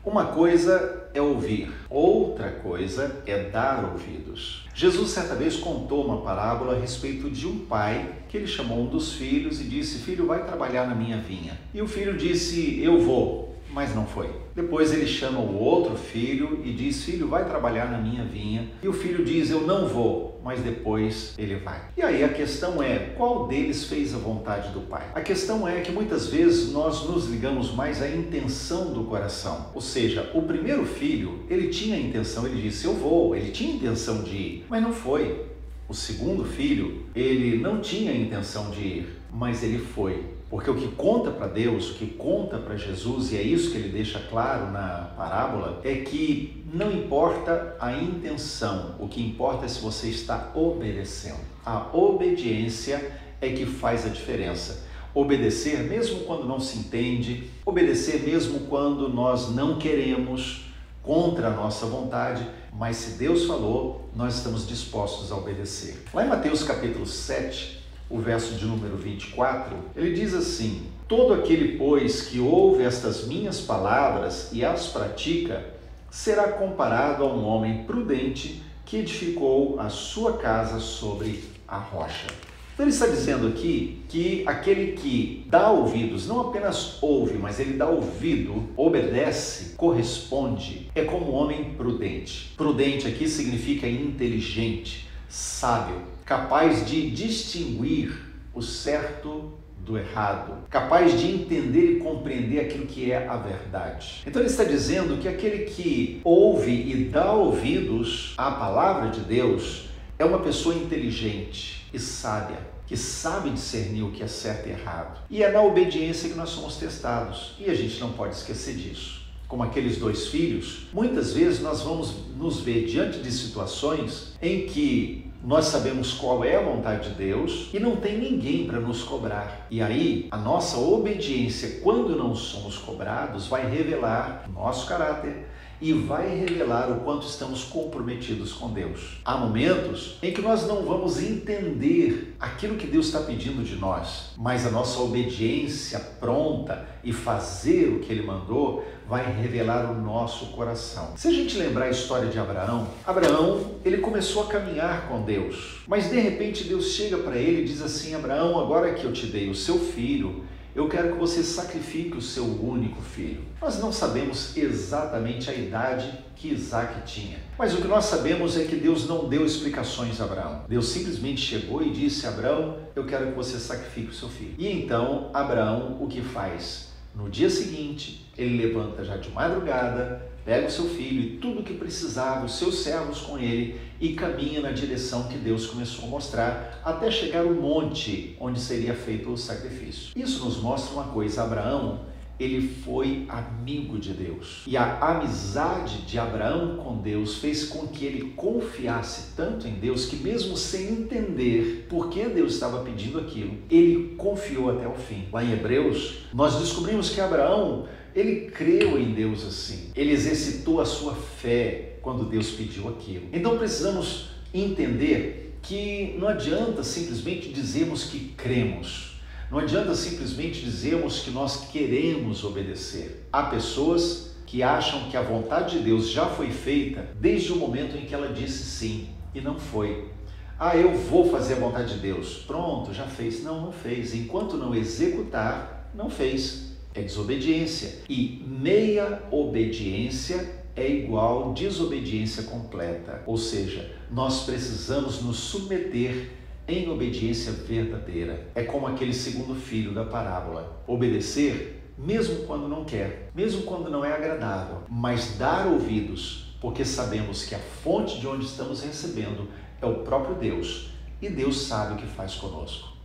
Uma coisa é ouvir, outra coisa é dar ouvidos. Jesus certa vez contou uma parábola a respeito de um pai que ele chamou um dos filhos e disse: filho, vai trabalhar na minha vinha. E o filho disse: eu vou, mas não foi. Depois ele chama o outro filho e diz: filho, vai trabalhar na minha vinha. E o filho diz: eu não vou, mas depois ele vai. E aí a questão é, qual deles fez a vontade do pai? A questão é que muitas vezes nós nos ligamos mais à intenção do coração. Ou seja, o primeiro filho, ele tinha a intenção, ele disse: eu vou, ele tinha a intenção de ir, mas não foi. O segundo filho, ele não tinha a intenção de ir, mas ele foi. Porque o que conta para Deus, o que conta para Jesus, e é isso que ele deixa claro na parábola, é que não importa a intenção, o que importa é se você está obedecendo. A obediência é que faz a diferença. Obedecer mesmo quando não se entende, obedecer mesmo quando nós não queremos, contra a nossa vontade, mas se Deus falou, nós estamos dispostos a obedecer. Lá em Mateus capítulo 7, o verso de número 24, ele diz assim: todo aquele, pois, que ouve estas minhas palavras e as pratica, será comparado a um homem prudente que edificou a sua casa sobre a rocha. Então ele está dizendo aqui que aquele que dá ouvidos, não apenas ouve, mas ele dá ouvido, obedece, corresponde, é como um homem prudente. Prudente aqui significa inteligente, sábio, capaz de distinguir o certo do errado, capaz de entender e compreender aquilo que é a verdade. Então ele está dizendo que aquele que ouve e dá ouvidos à palavra de Deus é uma pessoa inteligente e sábia, que sabe discernir o que é certo e errado. E é na obediência que nós somos testados, e a gente não pode esquecer disso. Como aqueles dois filhos, muitas vezes nós vamos nos ver diante de situações em que nós sabemos qual é a vontade de Deus e não tem ninguém para nos cobrar. E aí, a nossa obediência, quando não somos cobrados, vai revelar o nosso caráter e vai revelar o quanto estamos comprometidos com Deus. Há momentos em que nós não vamos entender aquilo que Deus está pedindo de nós, mas a nossa obediência pronta e fazer o que Ele mandou vai revelar o nosso coração. Se a gente lembrar a história de Abraão, ele começou a caminhar com Deus, mas de repente Deus chega para ele e diz assim: Abraão, agora que eu te dei o seu filho, eu quero que você sacrifique o seu único filho. Nós não sabemos exatamente a idade que Isaac tinha, mas o que nós sabemos é que Deus não deu explicações a Abraão. Deus simplesmente chegou e disse: Abraão, eu quero que você sacrifique o seu filho. E então Abraão o que faz? No dia seguinte, ele levanta já de madrugada, pega o seu filho e tudo o que precisava, os seus servos com ele, e caminha na direção que Deus começou a mostrar, até chegar ao monte onde seria feito o sacrifício. Isso nos mostra uma coisa: Abraão, ele foi amigo de Deus. E a amizade de Abraão com Deus fez com que ele confiasse tanto em Deus que, mesmo sem entender por que Deus estava pedindo aquilo, ele confiou até o fim. Lá em Hebreus, nós descobrimos que Abraão, ele creu em Deus assim. Ele exercitou a sua fé quando Deus pediu aquilo. Então precisamos entender que não adianta simplesmente dizermos que cremos. Não adianta simplesmente dizermos que nós queremos obedecer. Há pessoas que acham que a vontade de Deus já foi feita desde o momento em que ela disse sim, e não foi. Ah, eu vou fazer a vontade de Deus. Pronto, já fez. Não, não fez. Enquanto não executar, não fez. É desobediência. E meia obediência é igual desobediência completa. Ou seja, nós precisamos nos submeter em obediência verdadeira. É como aquele segundo filho da parábola. Obedecer mesmo quando não quer, mesmo quando não é agradável, mas dar ouvidos, porque sabemos que a fonte de onde estamos recebendo é o próprio Deus, e Deus sabe o que faz conosco.